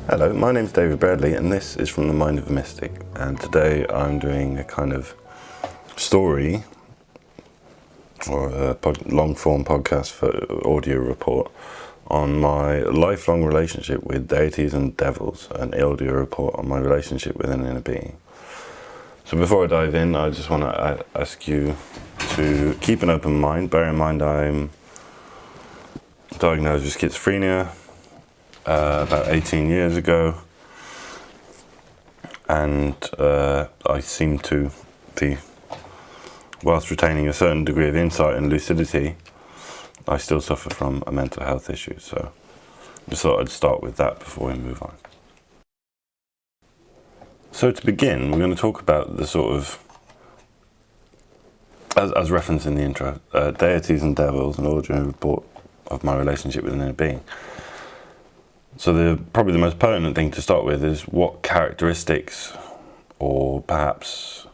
Hello, my name's David Bradley and this is From the Mind of a Mystic, and today I'm doing a kind of story or a long form podcast for audio report on my lifelong relationship with deities and devils, an audio report on my relationship with an inner being. So before I dive in, I just want to ask you to keep an open mind. Bear in mind I'm diagnosed with schizophrenia about 18 years ago, and I seem to be, whilst retaining a certain degree of insight and lucidity, I still suffer from a mental health issue. So just thought I'd start with that before we move on. So to begin, we're going to talk about the sort of, as referenced in the intro, deities and devils, an audio report of my relationship with an inner being. So probably the most pertinent thing to start with is what characteristics or perhaps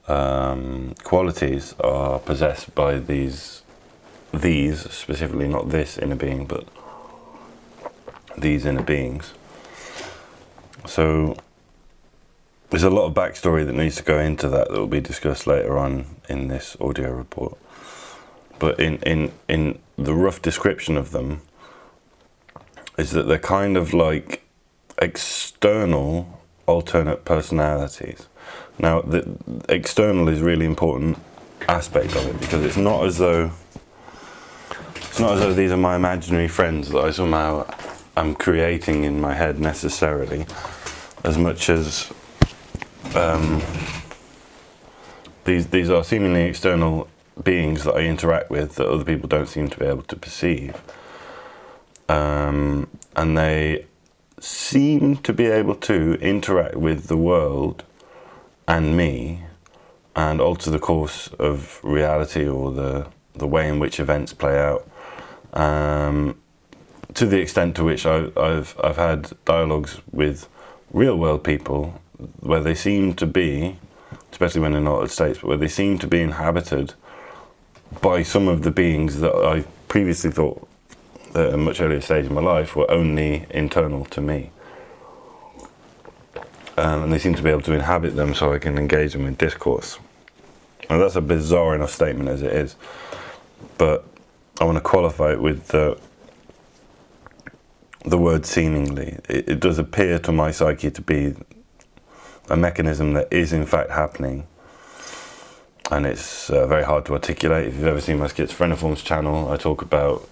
qualities are possessed by these specifically, not this inner being, but these inner beings. So there's a lot of backstory that needs to go into that will be discussed later on in this audio report. But in the rough description of them is that they're kind of like external alternate personalities. Now, the external is a really important aspect of it, because it's not as though these are my imaginary friends that I somehow am creating in my head necessarily, as much as these are seemingly external beings that I interact with that other people don't seem to be able to perceive. And they seem to be able to interact with the world and me and alter the course of reality, or the way in which events play out, to the extent to which I've had dialogues with real world people where they seem to be, especially when in altered states, but where they seem to be inhabited by some of the beings that I previously thought at a much earlier stage in my life were only internal to me. And they seem to be able to inhabit them so I can engage them in discourse. Now that's a bizarre enough statement as it is, but I want to qualify it with the word seemingly. It does appear to my psyche to be a mechanism that is in fact happening, and it's very hard to articulate. If you've ever seen my Schizophreniforms channel, I talk about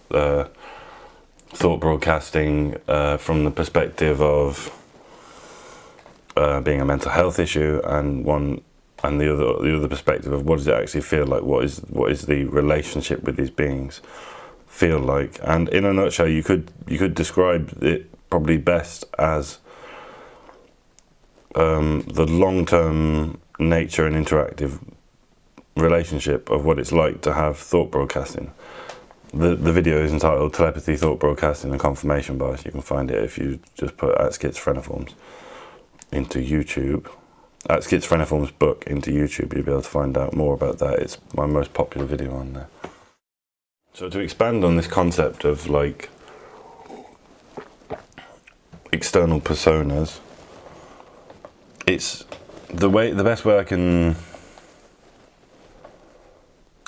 thought broadcasting from the perspective of being a mental health issue, and the other perspective of what does it actually feel like, what is the relationship with these beings feel like. And in a nutshell, you could describe it probably best as the long-term nature and interactive relationship of what it's like to have thought broadcasting. The video is entitled Telepathy, Thought Broadcasting and Confirmation Bias. You can find it if you just put at Schizophreniforms into YouTube. At Schizophreniforms book into YouTube, you'll be able to find out more about that. It's my most popular video on there. So to expand on this concept of like external personas, it's the best way I can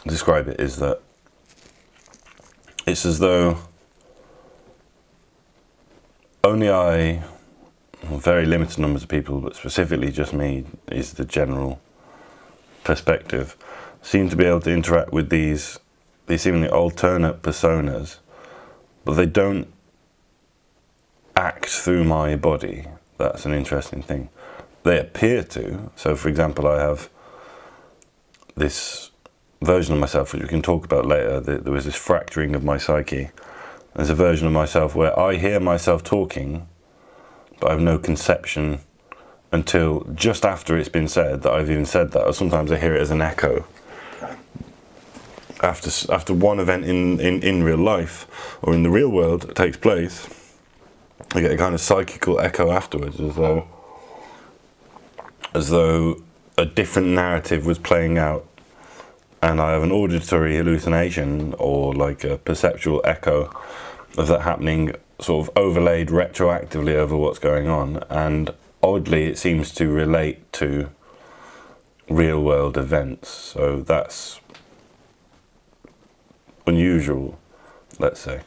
describe it is that it's as though only I, very limited numbers of people, but specifically just me is the general perspective, seem to be able to interact with these seemingly alternate personas, but they don't act through my body. That's an interesting thing. They appear to. So for example, I have this version of myself, which we can talk about later. There was this fracturing of my psyche. There's a version of myself where I hear myself talking, but I have no conception until just after it's been said that I've even said that, or sometimes I hear it as an echo. After one event in real life or in the real world takes place, I get a kind of psychical echo afterwards, as though a different narrative was playing out, and I have an auditory hallucination or like a perceptual echo of that happening sort of overlaid retroactively over what's going on, and oddly it seems to relate to real world events. So that's unusual, let's say.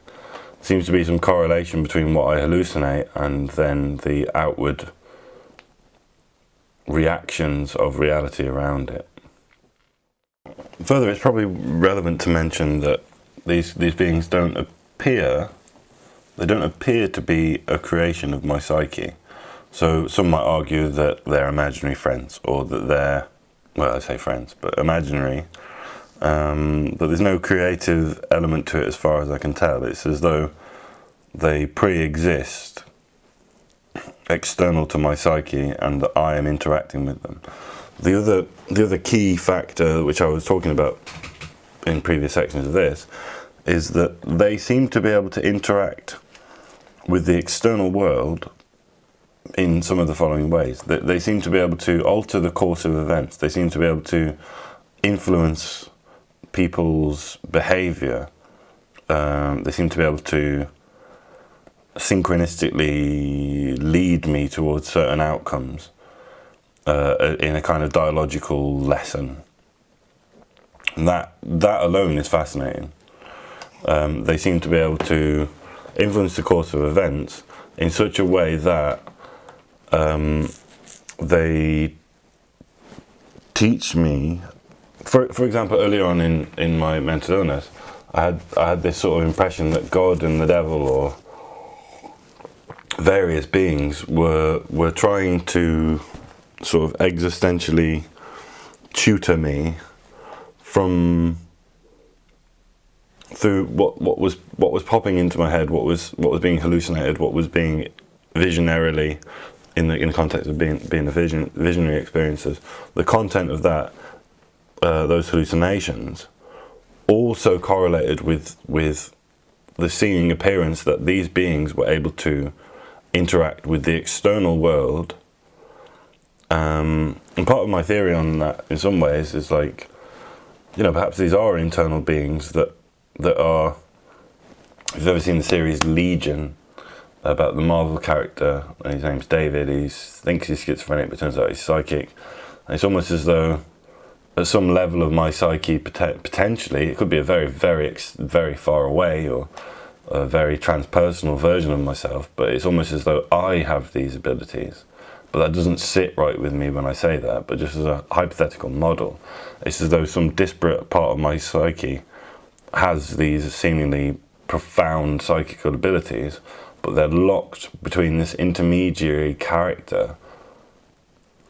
Seems to be some correlation between what I hallucinate and then the outward reactions of reality around it. Further, it's probably relevant to mention that these beings don't appear to be a creation of my psyche. So some might argue that they're imaginary friends, or that they're, well, I say friends, but imaginary. But there's no creative element to it as far as I can tell. It's as though they pre-exist external to my psyche and that I am interacting with them. The other key factor, which I was talking about in previous sections of this, is that they seem to be able to interact with the external world in some of the following ways. They seem to be able to alter the course of events. They seem to be able to influence people's behavior. They seem to be able to synchronistically lead me towards certain outcomes in a kind of dialogical lesson. And that alone is fascinating. They seem to be able to influence the course of events in such a way that they teach me. For example, earlier on in my mental illness, I had this sort of impression that God and the devil, or various beings, were trying to sort of existentially tutor me through what was popping into my head, what was being hallucinated, what was being visionarily in the context of being a visionary experiences. The content of that, those hallucinations, also correlated with the seeming appearance that these beings were able to interact with the external world. And part of my theory on that, in some ways, is like, perhaps these are internal beings that are. If you've ever seen the series Legion, about the Marvel character, his name's David. He thinks he's schizophrenic, but turns out he's psychic. And it's almost as though, at some level of my psyche, potentially, it could be a very, very, very far away, or a very transpersonal version of myself, but it's almost as though I have these abilities. But that doesn't sit right with me when I say that, but just as a hypothetical model, it's as though some disparate part of my psyche has these seemingly profound psychical abilities, but they're locked between this intermediary character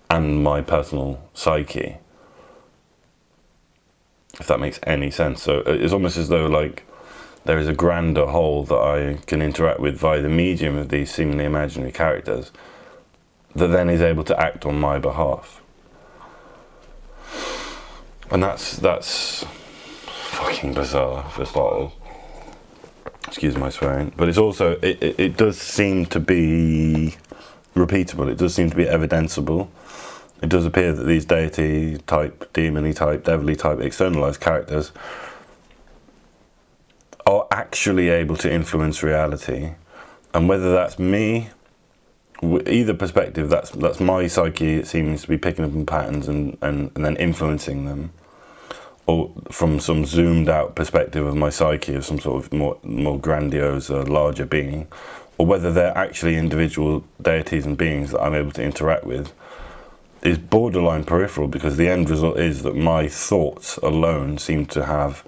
and my personal psyche, if that makes any sense. So it's almost as though like there is a grander whole that I can interact with via the medium of these seemingly imaginary characters, that then is able to act on my behalf. And that's fucking bizarre, for starters. Excuse my swearing. But it's also, it does seem to be repeatable. It does seem to be evidenceable. It does appear that these deity type, demon-y type, devil-y type externalized characters are actually able to influence reality. And whether that's me, either perspective, that's my psyche, it seems to be picking up on patterns and then influencing them, or from some zoomed out perspective of my psyche of some sort of more grandiose, larger being, or whether they're actually individual deities and beings that I'm able to interact with, is borderline peripheral, because the end result is that my thoughts alone seem to have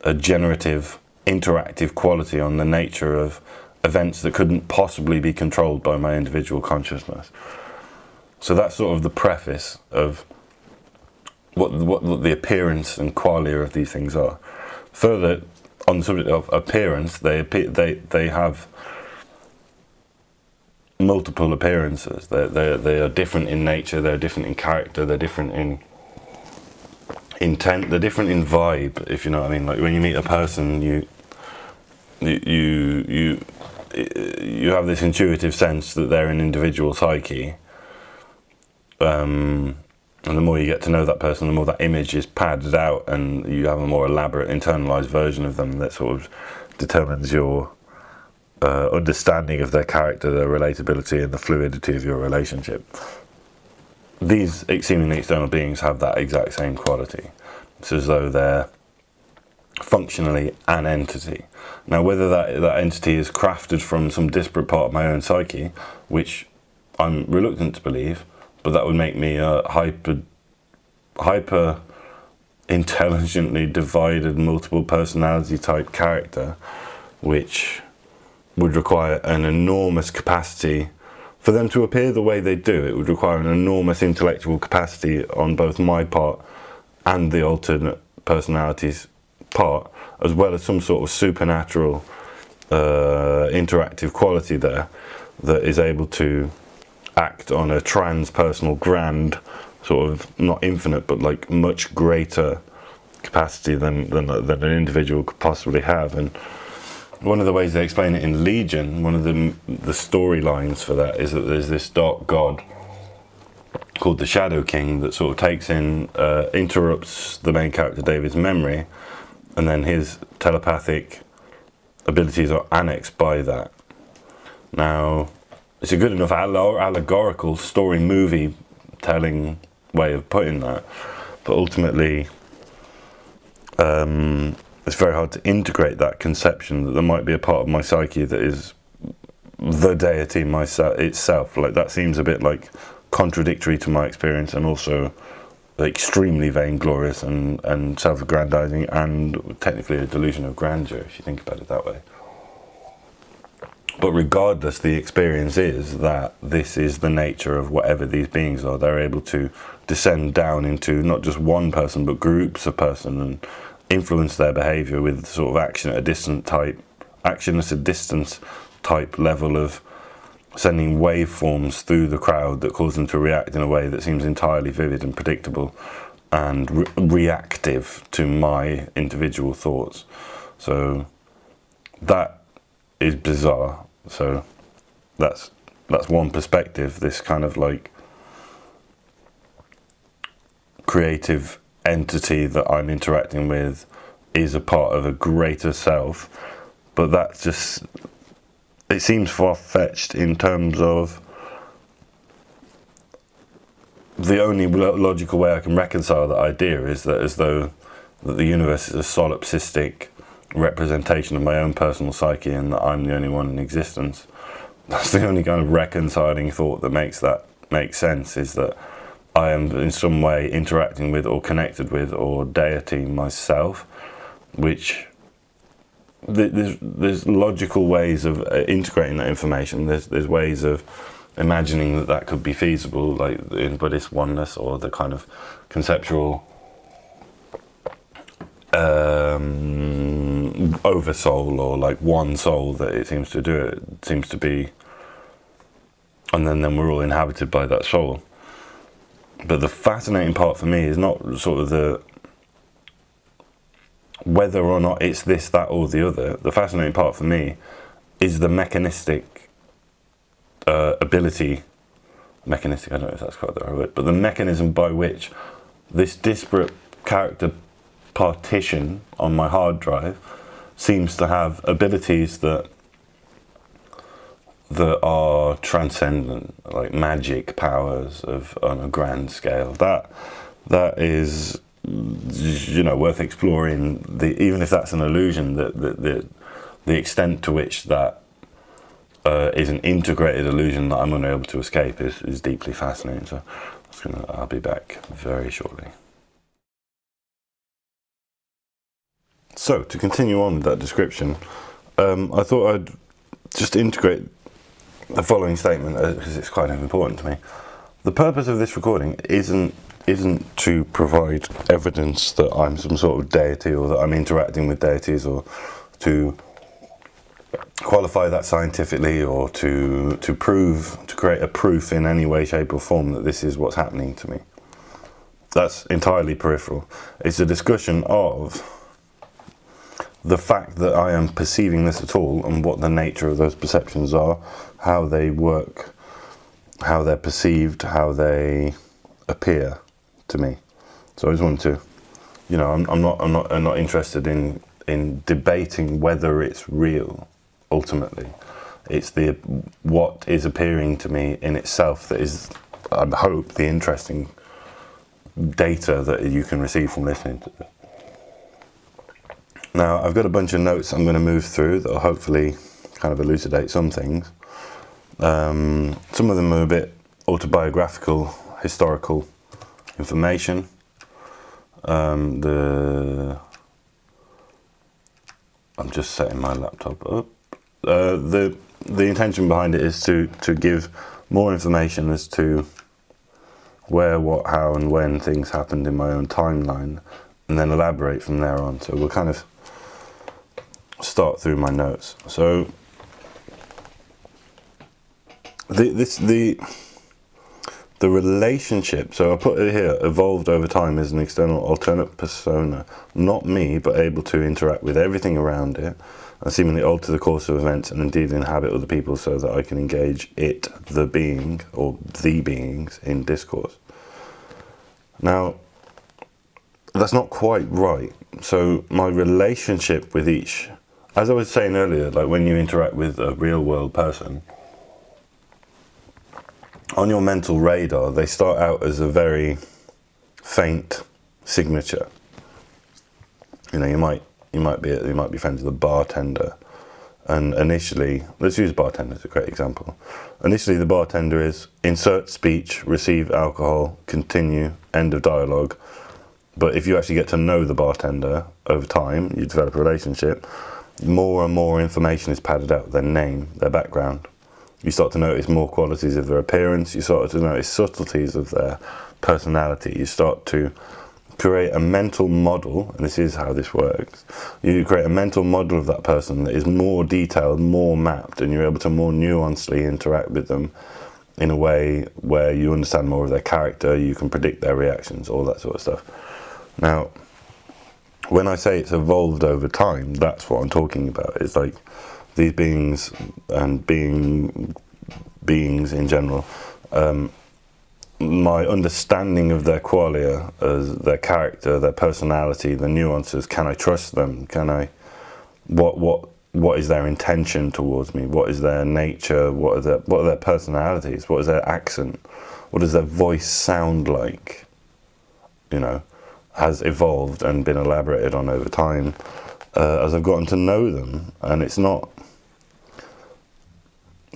a generative, interactive quality on the nature of events that couldn't possibly be controlled by my individual consciousness. So that's sort of the preface of what the appearance and qualia of these things are. Further, on the subject of appearance, they have multiple appearances. They are different in nature, they're different in character, they're different in intent, they're different in vibe, if you know what I mean. Like when you meet a person, you have this intuitive sense that they're an individual psyche, and the more you get to know that person, the more that image is padded out, and you have a more elaborate internalized version of them that sort of determines your understanding of their character, their relatability, and the fluidity of your relationship. These seemingly external beings have that exact same quality. It's as though they're functionally an entity. Now, whether that entity is crafted from some disparate part of my own psyche, which I'm reluctant to believe, but that would make me a hyper intelligently divided multiple personality type character, which would require an enormous capacity for them to appear the way they do. It would require an enormous intellectual capacity on both my part and the alternate personality's part, as well as some sort of supernatural interactive quality there that is able to act on a transpersonal grand sort of, not infinite, but like much greater capacity than an individual could possibly have. And one of the ways they explain it in Legion, one of the storylines for that is that there's this dark god called the Shadow King that sort of takes in, interrupts the main character David's memory, and then his telepathic abilities are annexed by that. Now, it's a good enough allegorical story movie telling way of putting that, but ultimately it's very hard to integrate that conception that there might be a part of my psyche that is the deity itself. Like, that seems a bit like contradictory to my experience, and also extremely vainglorious and self-aggrandizing, and technically a delusion of grandeur, if you think about it that way. But regardless, the experience is that this is the nature of whatever these beings are. They're able to descend down into not just one person, but groups of person, and influence their behavior with sort of action at a distance type level of sending waveforms through the crowd that cause them to react in a way that seems entirely vivid and predictable and reactive to my individual thoughts. So that is bizarre. So that's one perspective, this kind of like creative entity that I'm interacting with is a part of a greater self, but that's just, it seems far-fetched in terms of the only logical way I can reconcile that idea is that as though that the universe is a solipsistic representation of my own personal psyche and that I'm the only one in existence. That's the only kind of reconciling thought that makes sense, is that I am in some way interacting with or connected with or deity myself, which there's logical ways of integrating that information. There's ways of imagining that could be feasible, like in Buddhist oneness, or the kind of conceptual oversoul, or like one soul that it seems to do. It seems to be, and then we're all inhabited by that soul. But the fascinating part for me is not sort of the whether or not it's this, that, or the other. The fascinating part for me is the mechanistic ability. Mechanistic, I don't know if that's quite the right word, but the mechanism by which this disparate character partition on my hard drive seems to have abilities that are transcendent, like magic powers on a grand scale. That is, you know, worth exploring. Even if that's an illusion, the extent to which that is an integrated illusion that I'm unable to escape is deeply fascinating. So I'll be back very shortly. So to continue on with that description, I thought I'd just integrate the following statement because it's quite important to me. The purpose of this recording isn't to provide evidence that I'm some sort of deity, or that I'm interacting with deities, or to qualify that scientifically, or to create a proof in any way, shape or form that this is what's happening to me. That's entirely peripheral. It's a discussion of the fact that I am perceiving this at all, and what the nature of those perceptions are, how they work, how they're perceived, how they appear to me. So I just wanted to, you know, I'm not interested in debating whether it's real ultimately. It's the what is appearing to me in itself that is, I hope, the interesting data that you can receive from listening to this. Now, I've got a bunch of notes I'm going to move through that will hopefully kind of elucidate some things. Some of them are a bit autobiographical, historical information. I'm just setting my laptop up. The intention behind it is to give more information as to where, what, how, and when things happened in my own timeline, and then elaborate from there on. So we'll kind of start through my notes. So the relationship, so I put it here, evolved over time as an external alternate persona, not me, but able to interact with everything around it, and seemingly alter the course of events and indeed inhabit other people so that I can engage it, the being, or the beings, in discourse. Now, that's not quite right. So my relationship with each, as I was saying earlier, like when you interact with a real world person, on your mental radar, they start out as a very faint signature. You know, you might be friends with a bartender, and initially, let's use bartender as a great example. Initially, the bartender is insert speech, receive alcohol, continue, end of dialogue. But if you actually get to know the bartender over time, you develop a relationship, more and more information is padded out, their name, their background. You start to notice more qualities of their appearance, you start to notice subtleties of their personality, you start to create a mental model, and this is how this works. You create a mental model of that person that is more detailed, more mapped, and you're able to more nuancedly interact with them in a way where you understand more of their character, you can predict their reactions, all that sort of stuff. Now, when I say it's evolved over time, that's what I'm talking about. It's like these beings and beings in general, my understanding of their qualia, as their character, their personality, the nuances, can I trust them? What is their intention towards me? What is their nature? What are their personalities? What is their accent? What does their voice sound like? You know, has evolved and been elaborated on over time as I've gotten to know them, and it's not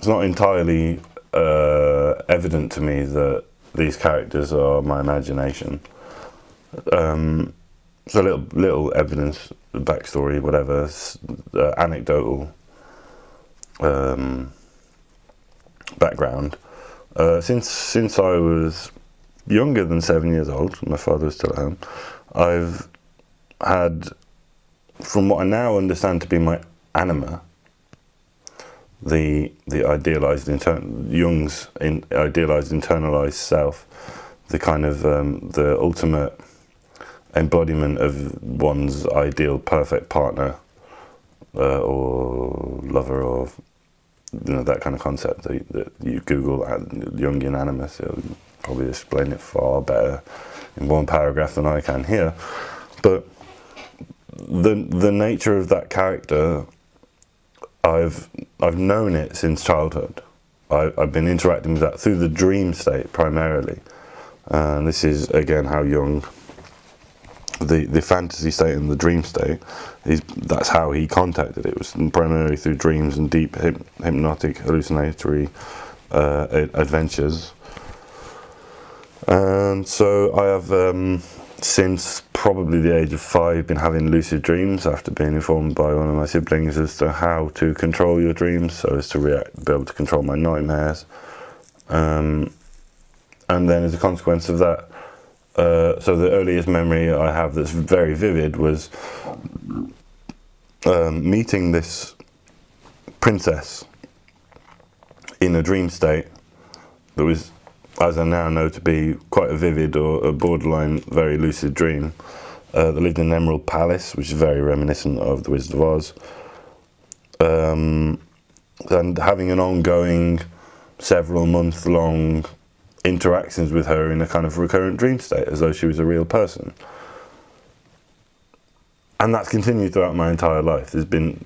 entirely evident to me that these characters are my imagination. So little evidence, backstory, whatever, anecdotal background. Since I was younger than 7 years old, my father was still at home, I've had, from what I now understand to be my anima, the idealized Jung's idealized internalized self, the kind of the ultimate embodiment of one's ideal perfect partner or lover, or that kind of concept that you Google Jungian animus. It'll probably explain it far better in one paragraph than I can here. But the nature of that character, I've known it since childhood. I've been interacting with that through the dream state primarily, and this is again how Jung, the fantasy state and the dream state, that's how he contacted it. It was primarily through dreams and deep hypnotic hallucinatory adventures. And so I have since probably the age of 5 been having lucid dreams after being informed by one of my siblings as to how to control your dreams so as to be able to control my nightmares. And then as a consequence of that, so the earliest memory I have that's very vivid was meeting this princess in a dream state that was, as I now know, to be quite a vivid or a borderline very lucid dream. That lived in an Emerald Palace, which is very reminiscent of the Wizard of Oz. And having an ongoing, several month long interactions with her in a kind of recurrent dream state, as though she was a real person. And that's continued throughout my entire life. There's been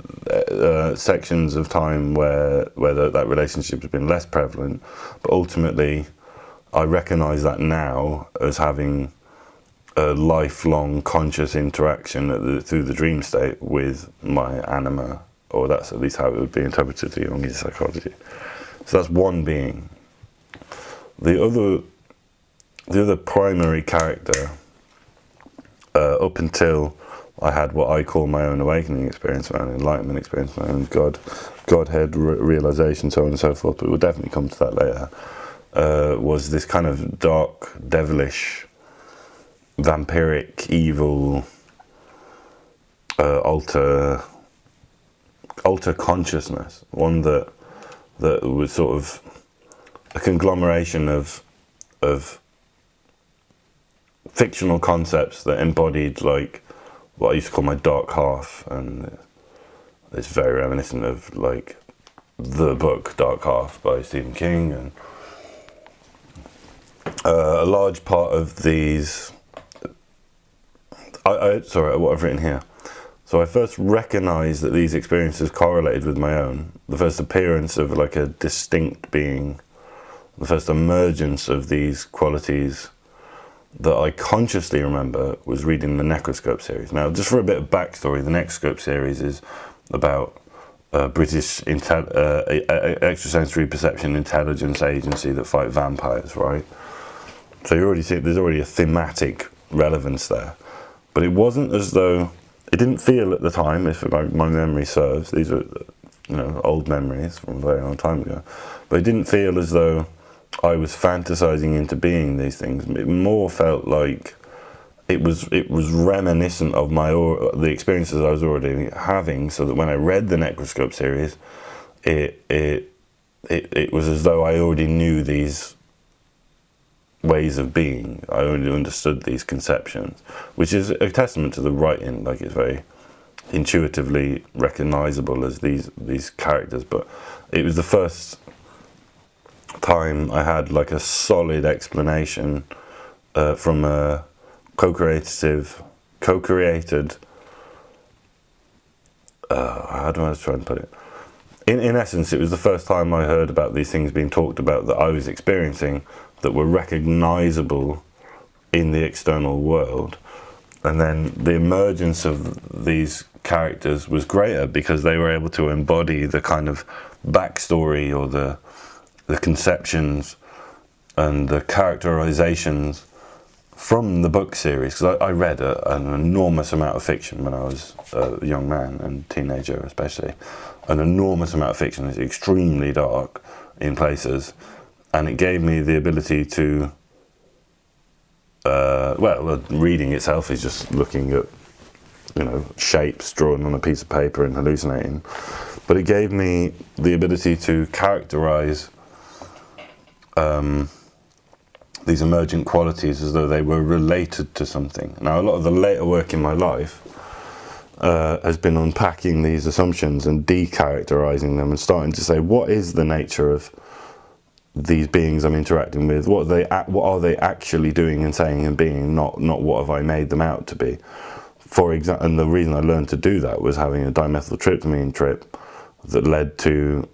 sections of time where that relationship has been less prevalent, but ultimately I recognise that now as having a lifelong conscious interaction through the dream state with my anima, or that's at least how it would be interpreted through Jungian psychology. So that's one being. The other primary character, up until I had what I call my own awakening experience, my own enlightenment experience, my own Godhead realization, so on and so forth, but we'll definitely come to that later, was this kind of dark, devilish, vampiric, evil, alter consciousness, one that was sort of a conglomeration of fictional concepts that embodied like what I used to call my dark half, and it's very reminiscent of like the book Dark Half by Stephen King, and a large part of these. Sorry, what I've written here. So I first recognised that these experiences correlated with my own. The first appearance of like a distinct being, the first emergence of these qualities that I consciously remember was reading the Necroscope series. Now, just for a bit of backstory, the Necroscope series is about a British extrasensory perception intelligence agency that fight vampires, right? So you already see there's already a thematic relevance there. But it wasn't as though, it didn't feel at the time, if my memory serves, these are old memories from a very long time ago, but it didn't feel as though I was fantasizing into being these things. It more felt like it was reminiscent of the experiences I was already having, so that when I read the Necroscope series, it was as though I already knew these ways of being. I only understood these conceptions, which is a testament to the writing. Like, it's very intuitively recognizable as these characters. But it was the first time I had like a solid explanation from a co-created how do I try and put it? In essence, it was the first time I heard about these things being talked about that I was experiencing, that were recognizable in the external world. And then the emergence of these characters was greater because they were able to embody the kind of backstory or the conceptions and the characterizations from the book series. Because I read an enormous amount of fiction when I was a young man and teenager especially. An enormous amount of fiction. It's extremely dark in places. And it gave me the ability to, reading itself is just looking at, shapes drawn on a piece of paper and hallucinating. But it gave me the ability to characterize these emergent qualities as though they were related to something. Now, a lot of the later work in my life has been unpacking these assumptions and decharacterizing them and starting to say, what is the nature of these beings I'm interacting with? What are they actually doing and saying and being, not what have I made them out to be? For example, and the reason I learned to do that was having a dimethyltryptamine trip that led to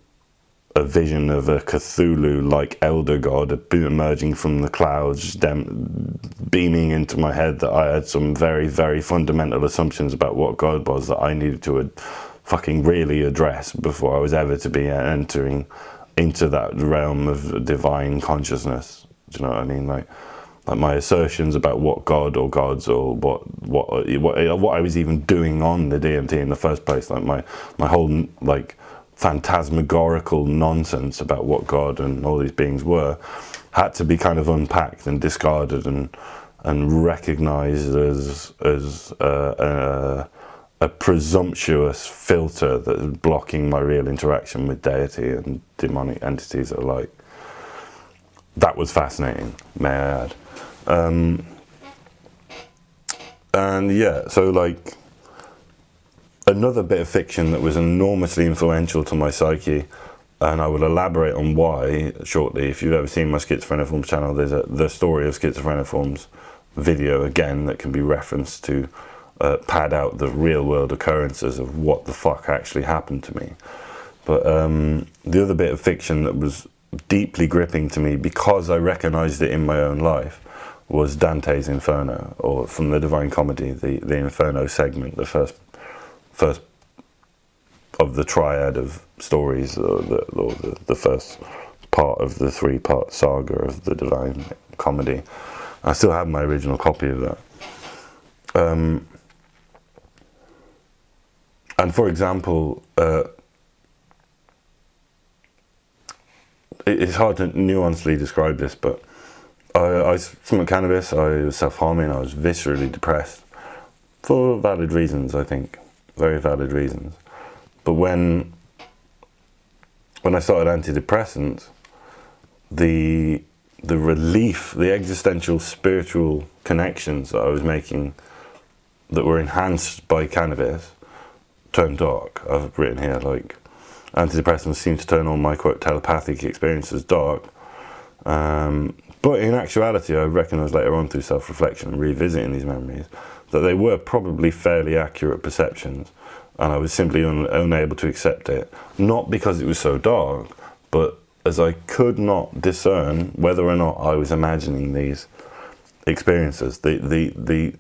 a vision of a Cthulhu-like elder god emerging from the clouds, beaming into my head, that I had some very, very fundamental assumptions about what God was that I needed to fucking really address before I was ever to be entering into that realm of divine consciousness. Do you know what I mean? Like my assertions about what God or gods or what I was even doing on the DMT in the first place, like my whole like phantasmagorical nonsense about what God and all these beings were, had to be kind of unpacked and discarded and recognized as a presumptuous filter that is blocking my real interaction with deity and demonic entities alike. That was fascinating, may I add. And yeah, so like another bit of fiction that was enormously influential to my psyche, and I will elaborate on why shortly. If you've ever seen my Schizophreniforms channel, there's the story of Schizophreniforms video again that can be referenced to pad out the real world occurrences of what the fuck actually happened to me. But the other bit of fiction that was deeply gripping to me because I recognized it in my own life was Dante's Inferno, or from the Divine Comedy, the Inferno segment, the first of the triad of stories, or the first part of the 3-part saga of the Divine Comedy. I still have my original copy of that. And for example, it's hard to nuancedly describe this, but I smoked cannabis, I was self-harming, I was viscerally depressed, for valid reasons, I think, very valid reasons. But when I started antidepressants, the relief, the existential spiritual connections that I was making that were enhanced by cannabis turned dark. I've written here, like, antidepressants seem to turn all my, quote, telepathic experiences dark. But in actuality, I recognised later on through self-reflection and revisiting these memories that they were probably fairly accurate perceptions, and I was simply unable to accept it, not because it was so dark, but as I could not discern whether or not I was imagining these experiences. The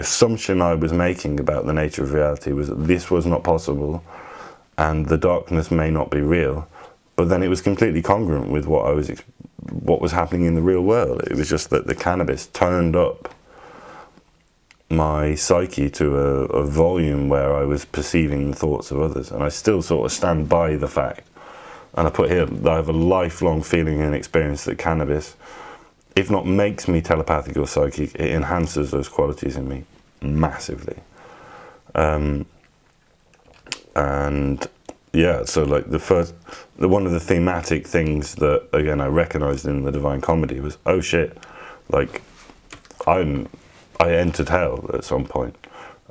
assumption I was making about the nature of reality was that this was not possible, and the darkness may not be real. But then it was completely congruent with what was happening in the real world. It was just that the cannabis turned up my psyche to a volume where I was perceiving the thoughts of others, and I still sort of stand by the fact, and I put here that I have a lifelong feeling and experience that cannabis, if not makes me telepathic or psychic, it enhances those qualities in me massively. And yeah, so like one of the thematic things that, again, I recognized in the Divine Comedy was, oh shit, like I entered hell at some point,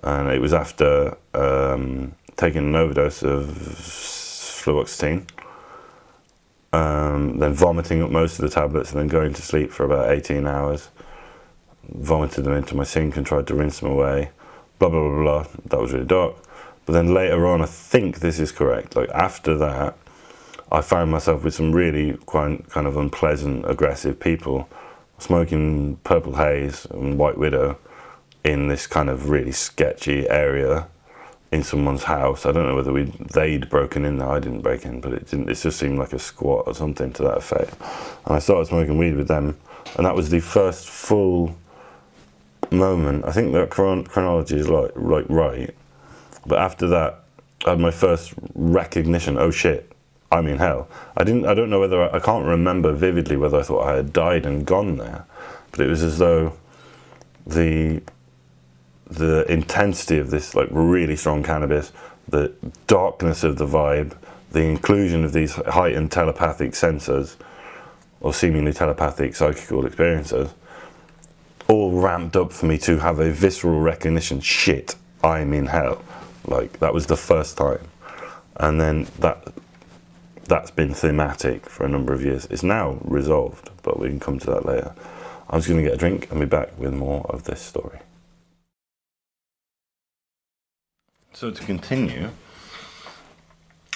and it was after taking an overdose of fluoxetine, then vomiting up most of the tablets, and then going to sleep for about 18 hours, vomited them into my sink and tried to rinse them away, blah blah blah blah. That was really dark. But then later on, I think this is correct, like after that, I found myself with some really quite kind of unpleasant, aggressive people, smoking Purple Haze and White Widow in this kind of really sketchy area in someone's house. I don't know whether they'd broken in there. I didn't break in, but it just seemed like a squat or something to that effect. And I started smoking weed with them, and that was the first full moment. I think that chronology is like right. But after that, I had my first recognition, oh shit, I'm in hell. I don't know whether, I can't remember vividly whether I thought I had died and gone there, but it was as though the intensity of this like really strong cannabis, the darkness of the vibe, the inclusion of these heightened telepathic sensors, or seemingly telepathic psychical experiences, all ramped up for me to have a visceral recognition, shit, I'm in hell. Like, that was the first time. And then that's been thematic for a number of years. It's now resolved, but we can come to that later. I'm just going to get a drink and be back with more of this story. So to continue,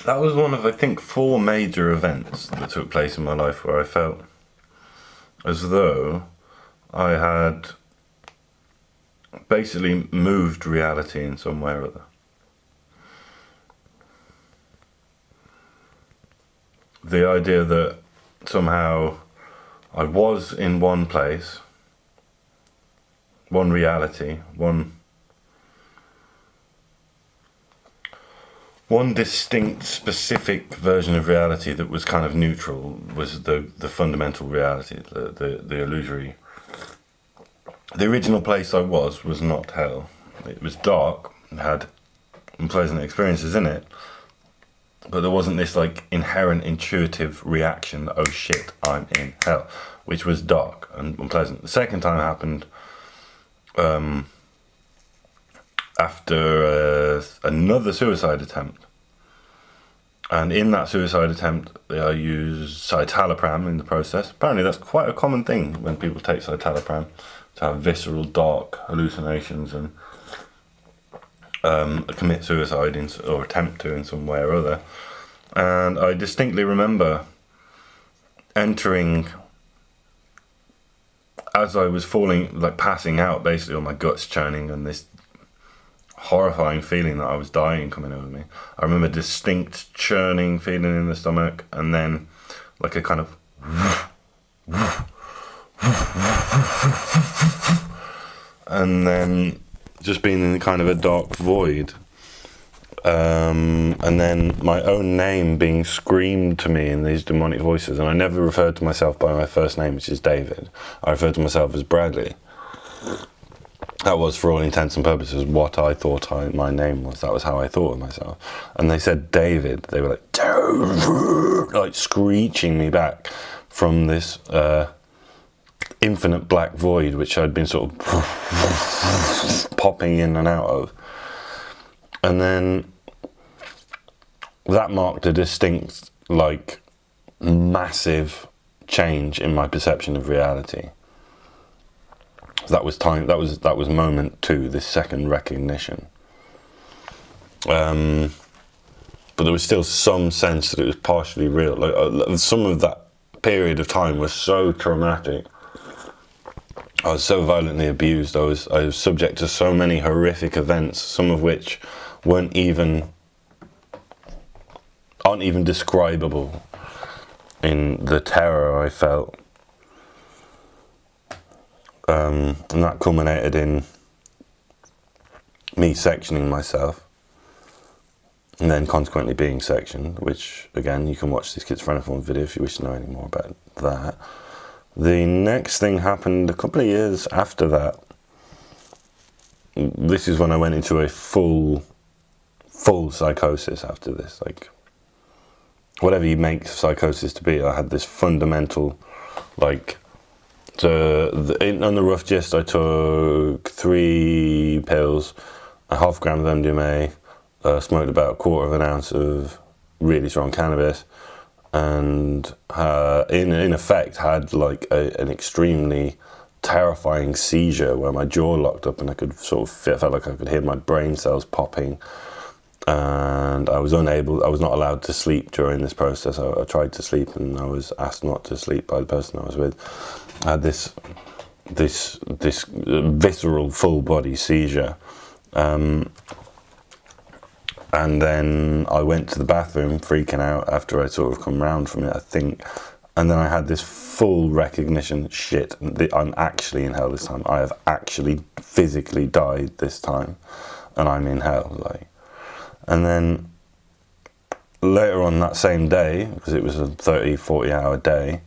that was one of, I think, 4 major events that took place in my life where I felt as though I had basically moved reality in some way or other. The idea that somehow I was in one place, one reality, one distinct, specific version of reality that was kind of neutral, was the fundamental reality, the illusory. The original place I was not hell. It was dark, it had unpleasant experiences in it, but there wasn't this like inherent intuitive reaction, oh shit, I'm in hell, which was dark and unpleasant. The second time happened after another suicide attempt. And in that suicide attempt, I used citalopram in the process. Apparently that's quite a common thing when people take citalopram, to have visceral, dark hallucinations and commit suicide or attempt to in some way or other. And I distinctly remember entering, as I was falling, like passing out, basically, all my guts churning, and this horrifying feeling that I was dying coming over me. I remember distinct churning feeling in the stomach, and then like a kind of and then just being in kind of a dark void, and then my own name being screamed to me in these demonic voices. And I never referred to myself by my first name, which is David. I referred to myself as Bradley. That was, for all intents and purposes, what I thought my name was. That was how I thought of myself. And they said David. They were like, David, like screeching me back from this infinite black void, which I'd been sort of popping in and out of. And then that marked a distinct, like, massive change in my perception of reality. That was time. That was moment 2. This second recognition. But there was still some sense that it was partially real. Like some of that period of time was so traumatic. I was so violently abused. I was subject to so many horrific events, some of which aren't even describable in the terror I felt. And that culminated in me sectioning myself, and then consequently being sectioned, which, again, you can watch the schizophrenic video if you wish to know any more about that. The next thing happened a couple of years after that. This is when I went into a full psychosis after this. Like, whatever you make psychosis to be, I had this fundamental, like, on the rough gist, I took 3 pills, a half gram of MDMA, smoked about 1/4 ounce of really strong cannabis, and in effect had like an extremely terrifying seizure where my jaw locked up and I could sort of felt like I could hear my brain cells popping, and I was not allowed to sleep during this process. I tried to sleep and I was asked not to sleep by the person I was with. I had this visceral full body seizure, and then I went to the bathroom freaking out after I'd sort of come round from it, I think, and then I had this full recognition, shit, I'm actually in hell this time. I have actually physically died this time, and I'm in hell, like. And then later on that same day, because it was a 30-40 hour day,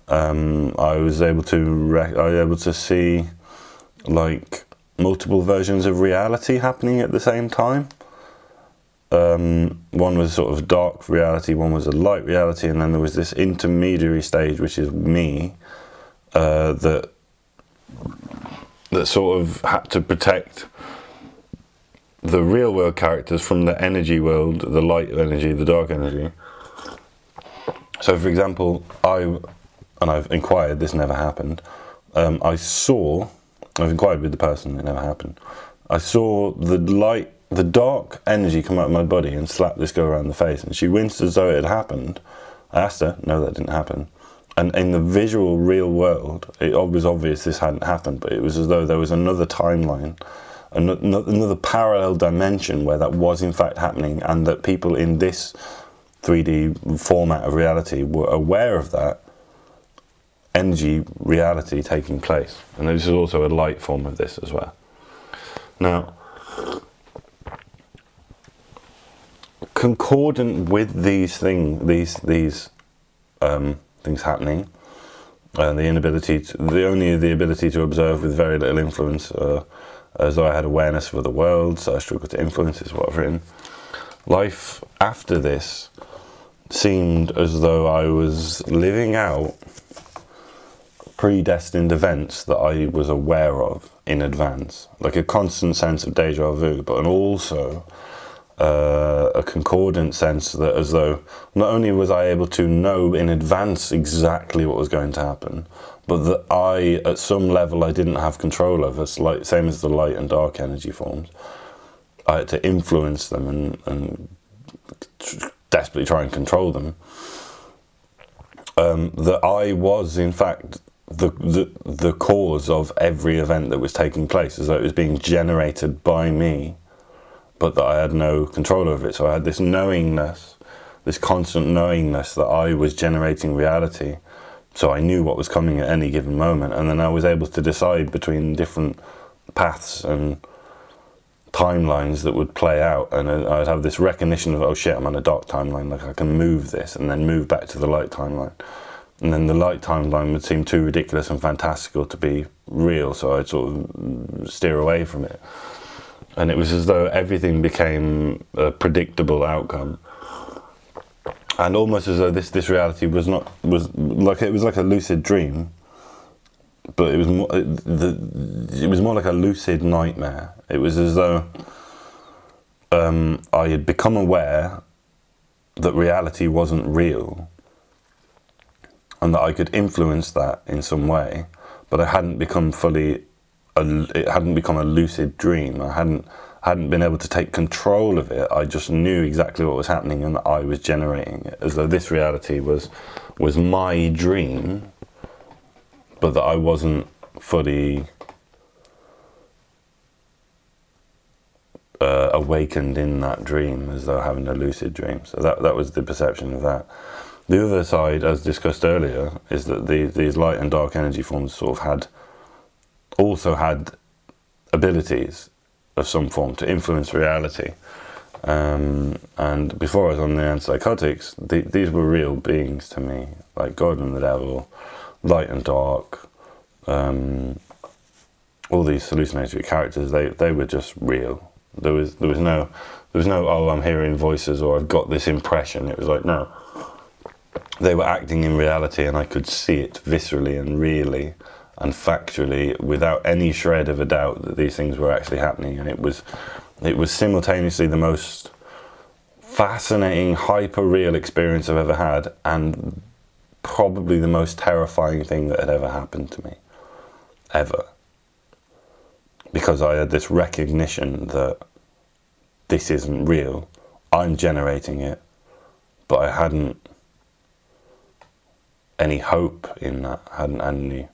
I was able to see like multiple versions of reality happening at the same time. One was sort of dark reality, one was a light reality, and then there was this intermediary stage, which is me, that sort of had to protect the real world characters from the energy world, the light energy, the dark energy. So, for example, I've inquired, this never happened. I've inquired with the person, it never happened. I saw the dark energy come out of my body and slap this girl around the face, and she winced as though it had happened. I asked her, no, that didn't happen. And in the visual real world, it was obvious this hadn't happened, but it was as though there was another timeline, another parallel dimension where that was in fact happening, and that people in this 3D format of reality were aware of that energy reality taking place. And this is also a light form of this as well. Now, concordant with these things happening, the ability to observe with very little influence, as though I had awareness for the world, so I struggled to influence, is what I've written. Life after this seemed as though I was living out predestined events that I was aware of in advance, like a constant sense of deja vu, but also a concordant sense that as though not only was I able to know in advance exactly what was going to happen, but that I, at some level, I didn't have control over, same as the light and dark energy forms. I had to influence them and desperately try and control them. That I was, in fact, the cause of every event that was taking place, as though it was being generated by me, but that I had no control over it. So I had this knowingness, this constant knowingness that I was generating reality. So I knew what was coming at any given moment, and then I was able to decide between different paths and timelines that would play out, and I'd have this recognition of, oh shit, I'm on a dark timeline, like I can move this, and then move back to the light timeline. And then the light timeline would seem too ridiculous and fantastical to be real, so I'd sort of steer away from it. And it was as though everything became a predictable outcome. And almost as though this reality was like a lucid dream, but it was more like a lucid nightmare. It was as though I had become aware that reality wasn't real, and that I could influence that in some way, but I hadn't become it hadn't become a lucid dream. I hadn't been able to take control of it. I just knew exactly what was happening, and that I was generating it, as though this reality was my dream, but that I wasn't fully awakened in that dream, as though having a lucid dream. So that was the perception of that. The other side, as discussed earlier, is that these light and dark energy forms sort of also had abilities of some form to influence reality. And before I was on the antipsychotics, these were real beings to me, like God and the devil, light and dark, all these hallucinatory characters. They were just real. There was no oh, I'm hearing voices, or I've got this impression. It was like, no, they were acting in reality, and I could see it viscerally and really and factually, without any shred of a doubt, that these things were actually happening. And it was simultaneously the most fascinating, hyper-real experience I've ever had, and probably the most terrifying thing that had ever happened to me, ever. Because I had this recognition that this isn't real, I'm generating it, but I hadn't any hope in that, hadn't any.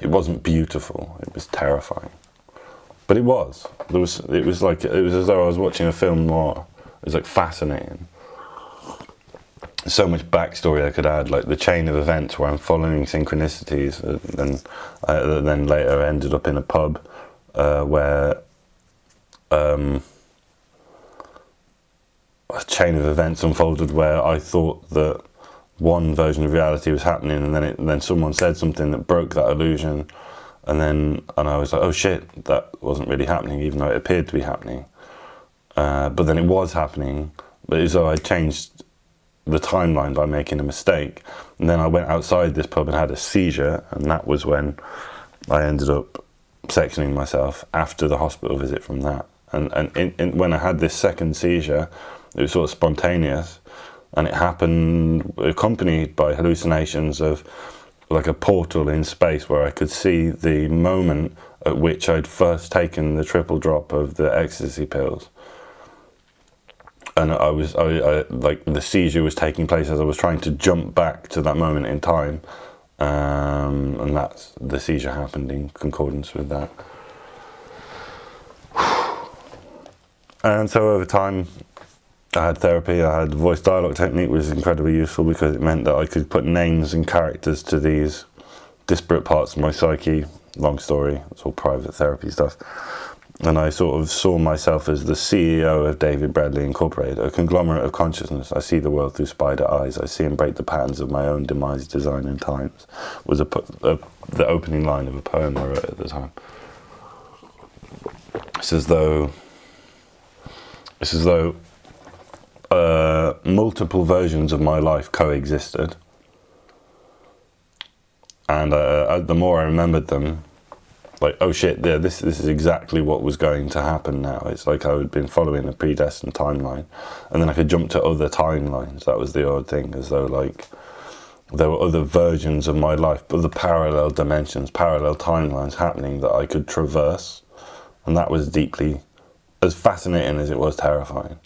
It wasn't beautiful, it was terrifying. But it was. It was as though I was watching a film noir. It was like fascinating. So much backstory I could add, like the chain of events where I'm following synchronicities, and then later I ended up in a pub where a chain of events unfolded where I thought that one version of reality was happening, and then someone said something that broke that illusion, and I was like, oh shit, that wasn't really happening, even though it appeared to be happening. But then it was happening, but as though I changed the timeline by making a mistake. And then I went outside this pub and had a seizure, and that was when I ended up sectioning myself after the hospital visit from that. And when I had this second seizure, it was sort of spontaneous, and it happened accompanied by hallucinations of like a portal in space where I could see the moment at which I'd first taken the triple drop of the ecstasy pills. And I like the seizure was taking place as I was trying to jump back to that moment in time, and that's the seizure happened in concordance with that. And so over time, I had therapy. I had voice dialogue technique, which was incredibly useful because it meant that I could put names and characters to these disparate parts of my psyche. Long story, it's all private therapy stuff. And I sort of saw myself as the CEO of David Bradley Incorporated, a conglomerate of consciousness. I see the world through spider eyes. I see and break the patterns of my own demise, design, and times. Was the opening line of a poem I wrote at the time. It's as though multiple versions of my life coexisted, and the more I remembered them, like, oh shit, yeah, this is exactly what was going to happen now. It's like I had been following a predestined timeline, and then I could jump to other timelines. That was the odd thing, as though like there were other versions of my life, but the parallel dimensions, parallel timelines happening that I could traverse, and that was deeply, as fascinating as it was terrifying.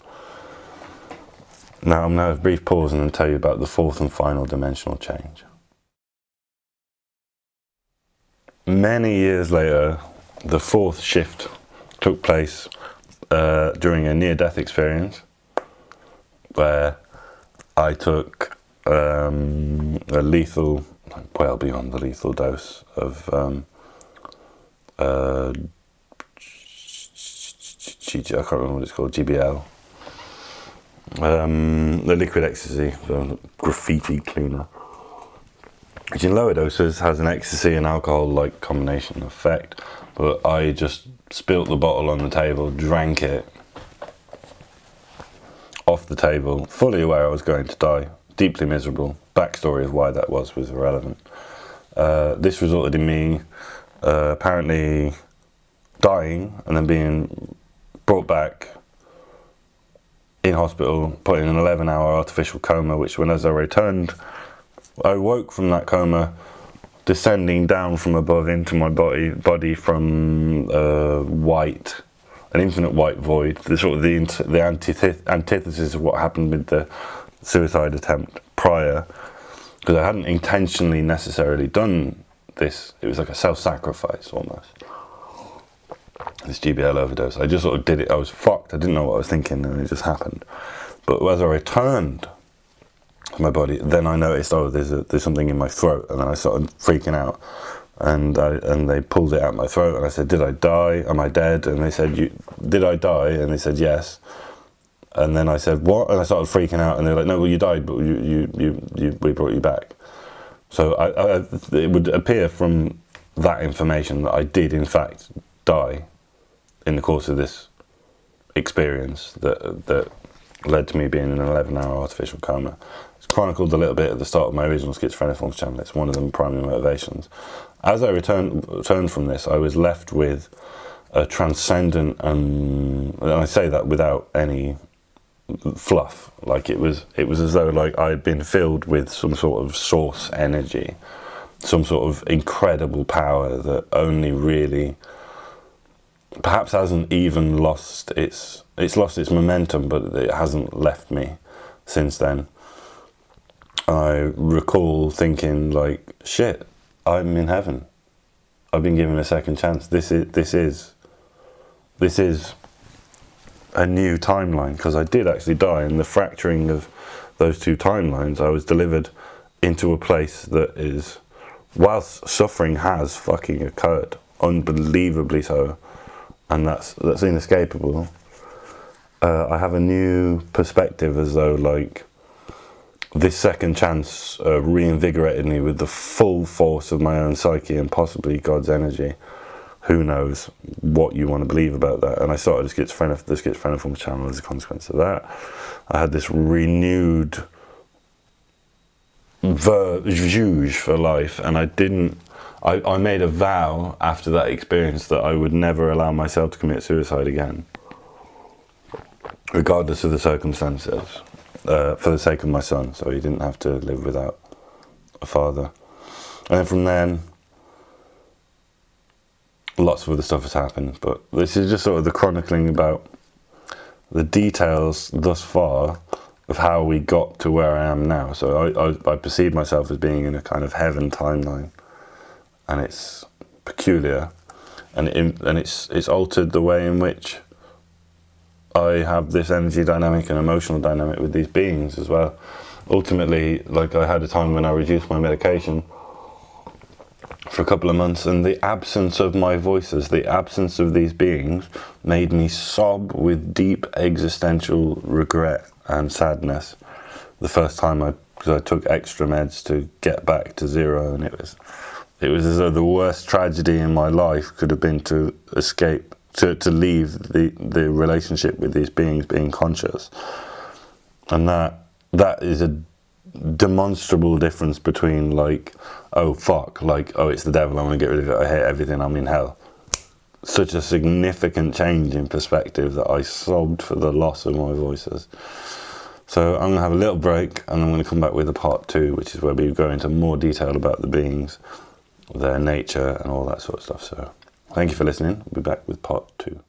Now I'm going to have a brief pause and then tell you about the fourth and final dimensional change. Many years later, the fourth shift took place during a near-death experience where I took a lethal, well beyond the lethal dose of I can't remember what it's called, GBL, the liquid ecstasy, the graffiti cleaner, which in lower doses has an ecstasy and alcohol-like combination effect, but I just spilt the bottle on the table, drank it off the table, fully aware I was going to die, deeply miserable. Backstory of why that was irrelevant. This resulted in me apparently dying and then being brought back in hospital, put in an 11-hour artificial coma, which when as I returned, I woke from that coma, descending down from above into my body from an infinite white void, the sort of the antithesis of what happened with the suicide attempt prior, because I hadn't intentionally necessarily done this. It was like a self-sacrifice almost. This GBL overdose. I just sort of did it. I was fucked. I didn't know what I was thinking, and it just happened. But as I returned my body, then I noticed, oh, there's something in my throat, and then I started freaking out, and they pulled it out my throat, and I said, did I die? Am I dead? And they said, did I die? And they said yes. And then I said, what? And I started freaking out, and they're like, no, well, you died, but we brought you back. So it would appear from that information that I did in fact die in the course of this experience that led to me being in an 11-hour artificial coma. It's chronicled a little bit at the start of my original Schizophrenic Forms channel. It's one of the primary motivations. As I returned from this, I was left with a transcendent, and I say that without any fluff. Like it was as though like I had been filled with some sort of source energy, some sort of incredible power that only really, perhaps hasn't even lost it's lost its momentum, but it hasn't left me since then. I recall thinking like, shit, I'm in heaven. I've been given a second chance. This is a new timeline, because I did actually die, and the fracturing of those two timelines, I was delivered into a place that is, whilst suffering has fucking occurred, unbelievably so, and that's inescapable. I have a new perspective, as though like this second chance reinvigorated me with the full force of my own psyche and possibly God's energy. Who knows what you want to believe about that? And I started the Schizophrenic Forms channel as a consequence of that. I had this renewed verge for life, and I made a vow after that experience that I would never allow myself to commit suicide again, regardless of the circumstances, for the sake of my son, so he didn't have to live without a father. And then from then, lots of other stuff has happened, but this is just sort of the chronicling about the details thus far of how we got to where I am now. So I perceive myself as being in a kind of heaven timeline, and it's peculiar, and it's altered the way in which I have this energy dynamic and emotional dynamic with these beings as well. Ultimately, like I had a time when I reduced my medication for a couple of months, and the absence of my voices, the absence of these beings, made me sob with deep existential regret and sadness the first time because I took extra meds to get back to zero, and it was as though the worst tragedy in my life could have been to escape, to leave the relationship with these beings being conscious. And that is a demonstrable difference between like, oh fuck, like, oh it's the devil, I want to get rid of it, I hate everything, I'm in hell, such a significant change in perspective that I sobbed for the loss of my voices. So I'm going to have a little break, and I'm going to come back with a part 2, which is where we go into more detail about the beings, their nature, and all that sort of stuff. So thank you for listening. We'll be back with part 2.